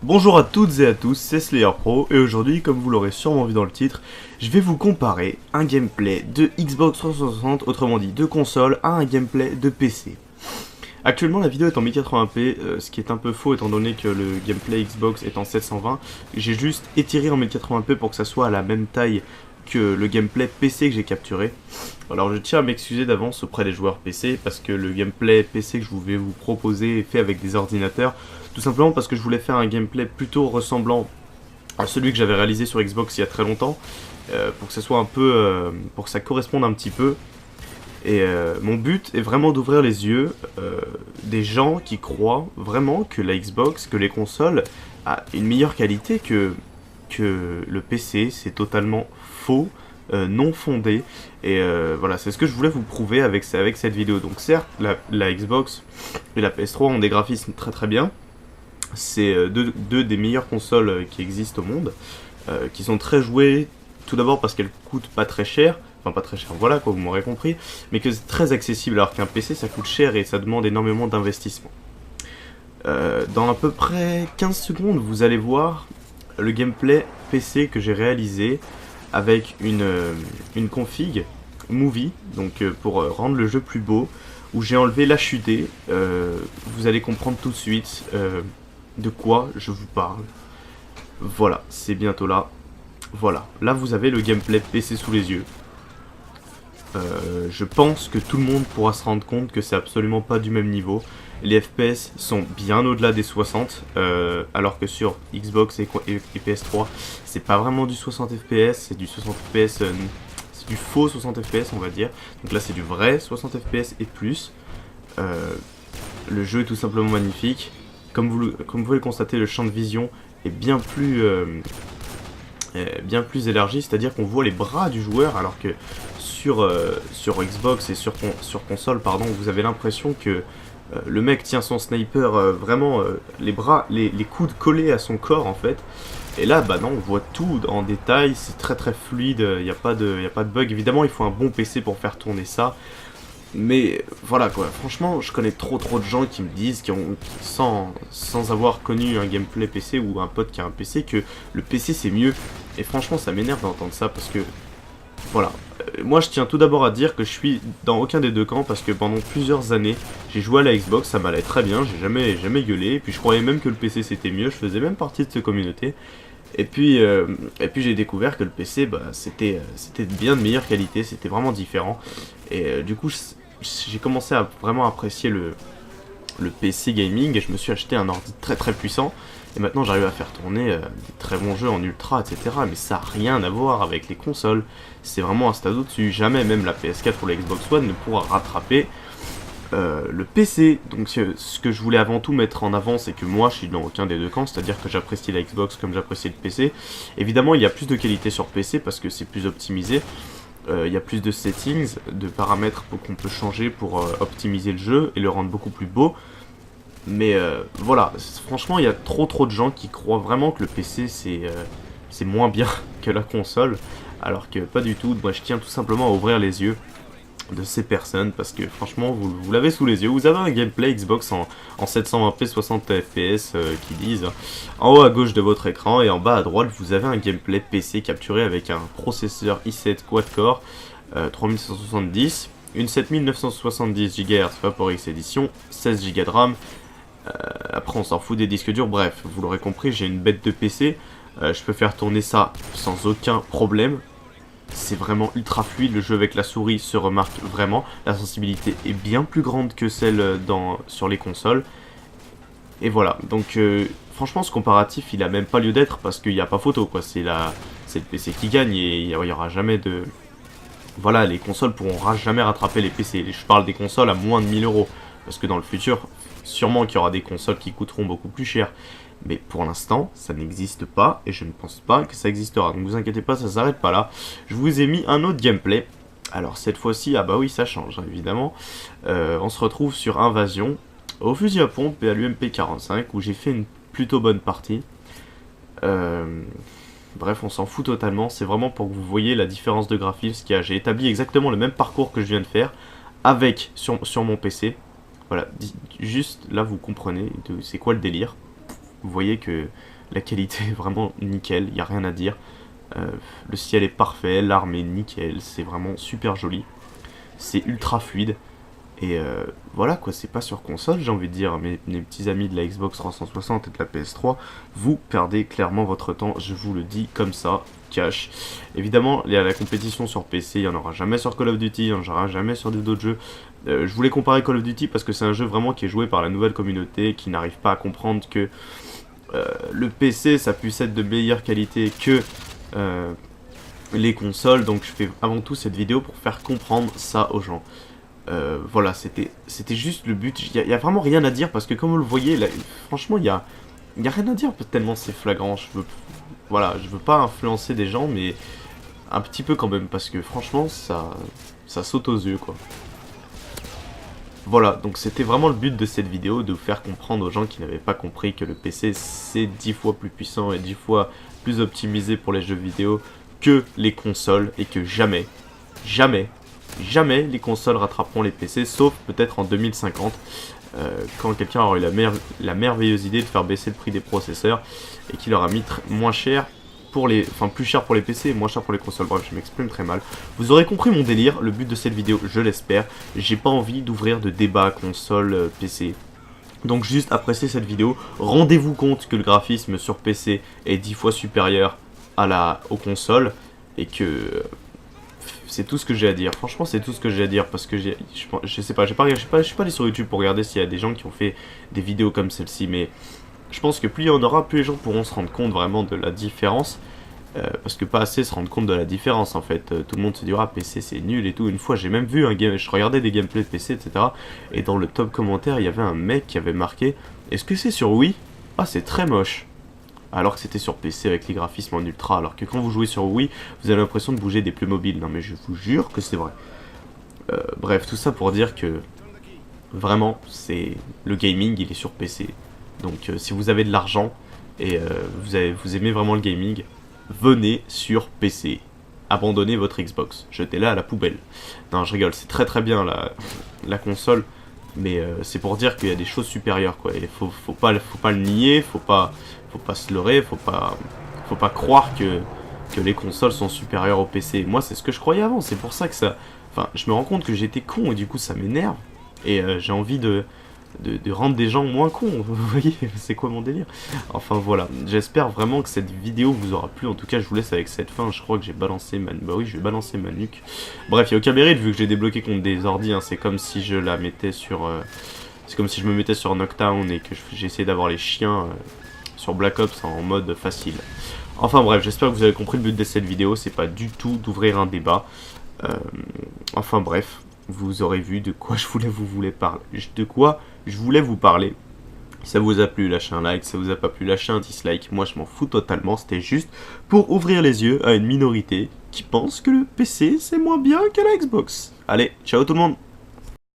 Bonjour à toutes et à tous, c'est Slayer Pro et aujourd'hui, comme vous l'aurez sûrement vu dans le titre, je vais vous comparer un gameplay de Xbox 360, autrement dit de console, à un gameplay de PC. Actuellement la vidéo est en 1080p, ce qui est un peu faux étant donné que le gameplay Xbox est en 720. J'ai juste étiré en 1080p pour que ça soit à la même taille que le gameplay PC que j'ai capturé. Alors je tiens à m'excuser d'avance auprès des joueurs PC parce que le gameplay PC que je vais vous proposer est fait avec des ordinateurs. Tout simplement parce que je voulais faire un gameplay plutôt ressemblant à celui que j'avais réalisé sur Xbox il y a très longtemps. Pour que ça soit un peu, pour que ça corresponde un petit peu. Et mon but est vraiment d'ouvrir les yeux des gens qui croient vraiment que la Xbox, que les consoles a une meilleure qualité que le PC. C'est totalement faux, non fondé. Et voilà, c'est ce que je voulais vous prouver avec cette vidéo. Donc certes, la Xbox et la PS3 ont des graphismes très très bien. C'est deux des meilleures consoles qui existent au monde, qui sont très jouées, tout d'abord parce qu'elles coûtent pas très cher. Enfin pas très cher, voilà quoi, vous m'aurez compris, mais que c'est très accessible alors qu'un PC ça coûte cher et ça demande énormément d'investissement. Dans à peu près 15 secondes, vous allez voir le gameplay PC que j'ai réalisé avec une config Movie, donc pour rendre le jeu plus beau, où j'ai enlevé l'HUD. Vous allez comprendre tout de suite de quoi je vous parle. Voilà, c'est bientôt là. Voilà, là vous avez le gameplay PC sous les yeux. Je pense que tout le monde pourra se rendre compte que c'est absolument pas du même niveau. Les FPS sont bien au-delà des 60, alors que sur Xbox et PS3, c'est pas vraiment du 60 FPS, c'est du 60 FPS, c'est du faux 60 FPS on va dire. Donc là c'est du vrai 60 FPS et plus. Le jeu est tout simplement magnifique. Comme vous pouvez le constater, le champ de vision est bien plus élargi, c'est-à-dire qu'on voit les bras du joueur, alors que sur Xbox et sur console, pardon, vous avez l'impression que le mec tient son sniper vraiment les bras, les coudes collés à son corps en fait. Et là, bah non, on voit tout en détail, c'est très très fluide, il n'y a pas de bug. Évidemment, il faut un bon PC pour faire tourner ça. Mais voilà quoi, franchement, je connais trop de gens qui me disent, sans avoir connu un gameplay PC ou un pote qui a un PC, que le PC c'est mieux. Et franchement, ça m'énerve d'entendre ça parce que, voilà. Moi, je tiens tout d'abord à dire que je suis dans aucun des deux camps parce que pendant plusieurs années, j'ai joué à la Xbox, ça m'allait très bien, j'ai jamais gueulé. Et puis je croyais même que le PC c'était mieux, je faisais même partie de cette communauté. Et puis j'ai découvert que le PC, bah, c'était bien de meilleure qualité, c'était vraiment différent. Et du coup, j'ai commencé à vraiment apprécier le PC gaming et je me suis acheté un ordi très très puissant. Et maintenant j'arrive à faire tourner des très bons jeux en ultra, etc. Mais ça n'a rien à voir avec les consoles. C'est vraiment un stade au-dessus. Jamais même la PS4 ou la Xbox One ne pourra rattraper le PC. Donc ce que je voulais avant tout mettre en avant, c'est que moi je suis dans aucun des deux camps. C'est-à-dire que j'apprécie la Xbox comme j'apprécie le PC. Évidemment il y a plus de qualité sur PC parce que c'est plus optimisé. Il y a plus de settings, de paramètres qu'on peut changer pour optimiser le jeu et le rendre beaucoup plus beau. Mais voilà, franchement, il y a trop de gens qui croient vraiment que le PC c'est moins bien que la console, alors que pas du tout. Moi, je tiens tout simplement à ouvrir les yeux de ces personnes parce que franchement, vous l'avez sous les yeux. Vous avez un gameplay Xbox en 720p 60 fps qui disent en haut à gauche de votre écran et en bas à droite, vous avez un gameplay PC capturé avec un processeur i7 quad-core 3770, une 7970 GHz Vapor-X Edition, 16 Go de RAM. Après on s'en fout des disques durs, bref, vous l'aurez compris, j'ai une bête de PC, je peux faire tourner ça sans aucun problème. C'est vraiment ultra fluide, le jeu avec la souris se remarque vraiment, la sensibilité est bien plus grande que celle sur les consoles. Et voilà, donc franchement ce comparatif il a même pas lieu d'être parce qu'il n'y a pas photo quoi, c'est le PC qui gagne et il n'y aura jamais de... Voilà, les consoles pourront jamais rattraper les PC, je parle des consoles à moins de 1000 euros, parce que dans le futur, sûrement qu'il y aura des consoles qui coûteront beaucoup plus cher. Mais pour l'instant, ça n'existe pas et je ne pense pas que ça existera. Donc vous inquiétez pas, ça s'arrête pas là. Je vous ai mis un autre gameplay. Alors cette fois-ci, ah bah oui, ça change hein, évidemment. On se retrouve sur Invasion, au fusil à pompe et à l'UMP45, où j'ai fait une plutôt bonne partie. Bref, on s'en fout totalement. C'est vraiment pour que vous voyez la différence de graphisme qu'il y a. J'ai établi exactement le même parcours que je viens de faire avec sur mon PC. Voilà, juste là vous comprenez c'est quoi le délire. Vous voyez que La qualité est vraiment nickel, il n'y a rien à dire. Le ciel est parfait, l'arme est nickel, c'est vraiment super joli. C'est ultra fluide. Et voilà quoi, c'est pas sur console, j'ai envie de dire, mes petits amis de la Xbox 360 et de la PS3, vous perdez clairement votre temps, je vous le dis comme ça, cash. Évidemment, la compétition sur PC, il n'y en aura jamais sur Call of Duty, il n'y en aura jamais sur d'autres jeux. Je voulais comparer Call of Duty parce que c'est un jeu vraiment qui est joué par la nouvelle communauté, qui n'arrive pas à comprendre que le PC, ça puisse être de meilleure qualité que les consoles, donc je fais avant tout cette vidéo pour faire comprendre ça aux gens. Voilà, c'était juste le but. Il y a vraiment rien à dire parce que comme vous le voyez, là, franchement, il y a rien à dire tellement c'est flagrant. Voilà, je veux pas influencer des gens, mais un petit peu quand même parce que franchement, ça saute aux yeux quoi. Voilà, donc c'était vraiment le but de cette vidéo, de vous faire comprendre aux gens qui n'avaient pas compris que le PC c'est 10 fois plus puissant et 10 fois plus optimisé pour les jeux vidéo que les consoles et que jamais les consoles rattraperont les PC, sauf peut-être en 2050, quand quelqu'un aura eu la merveilleuse idée de faire baisser le prix des processeurs et qu'il aura mis moins cher pour plus cher pour les PC et moins cher pour les consoles. Bref, je m'exprime très mal. Vous aurez compris mon délire, le but de cette vidéo, je l'espère. J'ai pas envie d'ouvrir de débat console PC. Donc juste appréciez cette vidéo, rendez-vous compte que le graphisme sur PC est 10 fois supérieur aux consoles et que c'est tout ce que j'ai à dire. Franchement, c'est tout ce que j'ai à dire parce que je sais pas, je suis pas allé sur YouTube pour regarder s'il y a des gens qui ont fait des vidéos comme celle-ci, mais je pense que plus il y en aura, plus les gens pourront se rendre compte vraiment de la différence. Parce que pas assez se rendre compte de la différence en fait. Tout le monde se dira PC c'est nul et tout. Une fois j'ai même vu je regardais des gameplays de PC etc. Et dans le top commentaire il y avait un mec qui avait marqué: est-ce que c'est sur Wii? Ah c'est très moche. Alors que c'était sur PC avec les graphismes en ultra. Alors que quand vous jouez sur Wii vous avez l'impression de bouger des plus mobiles. Non mais je vous jure que c'est vrai. Bref, tout ça pour dire que vraiment c'est le gaming il est sur PC. Donc si vous avez de l'argent et vous aimez vraiment le gaming, venez sur PC. Abandonnez votre Xbox. Jetez-la à la poubelle. Non, je rigole, c'est très bien la console. Mais c'est pour dire qu'il y a des choses supérieures, quoi. Et faut pas le nier, faut pas se leurrer, faut pas croire que les consoles sont supérieures au PC. Moi, c'est ce que je croyais avant. C'est pour ça que ça... Enfin, je me rends compte que j'étais con et du coup, ça m'énerve. Et j'ai envie de rendre des gens moins cons, vous voyez, c'est quoi mon délire? Enfin voilà, j'espère vraiment que cette vidéo vous aura plu, en tout cas je vous laisse avec cette fin, je crois que j'ai balancé bah oui, je vais balancer ma nuque. Bref, il n'y a aucun mérite vu que j'ai débloqué contre des ordi, hein. C'est comme si je la mettais sur... c'est comme si je me mettais sur Knockdown et que j'essayais d'avoir les chiens sur Black Ops en mode facile. Enfin bref, j'espère que vous avez compris le but de cette vidéo, c'est pas du tout d'ouvrir un débat. Enfin bref, vous aurez vu de quoi je voulais vous parler. Si ça vous a plu, lâchez un like. Si ça vous a pas plu, lâchez un dislike. Moi, je m'en fous totalement. C'était juste pour ouvrir les yeux à une minorité qui pense que le PC, c'est moins bien que la Xbox. Allez, ciao tout le monde!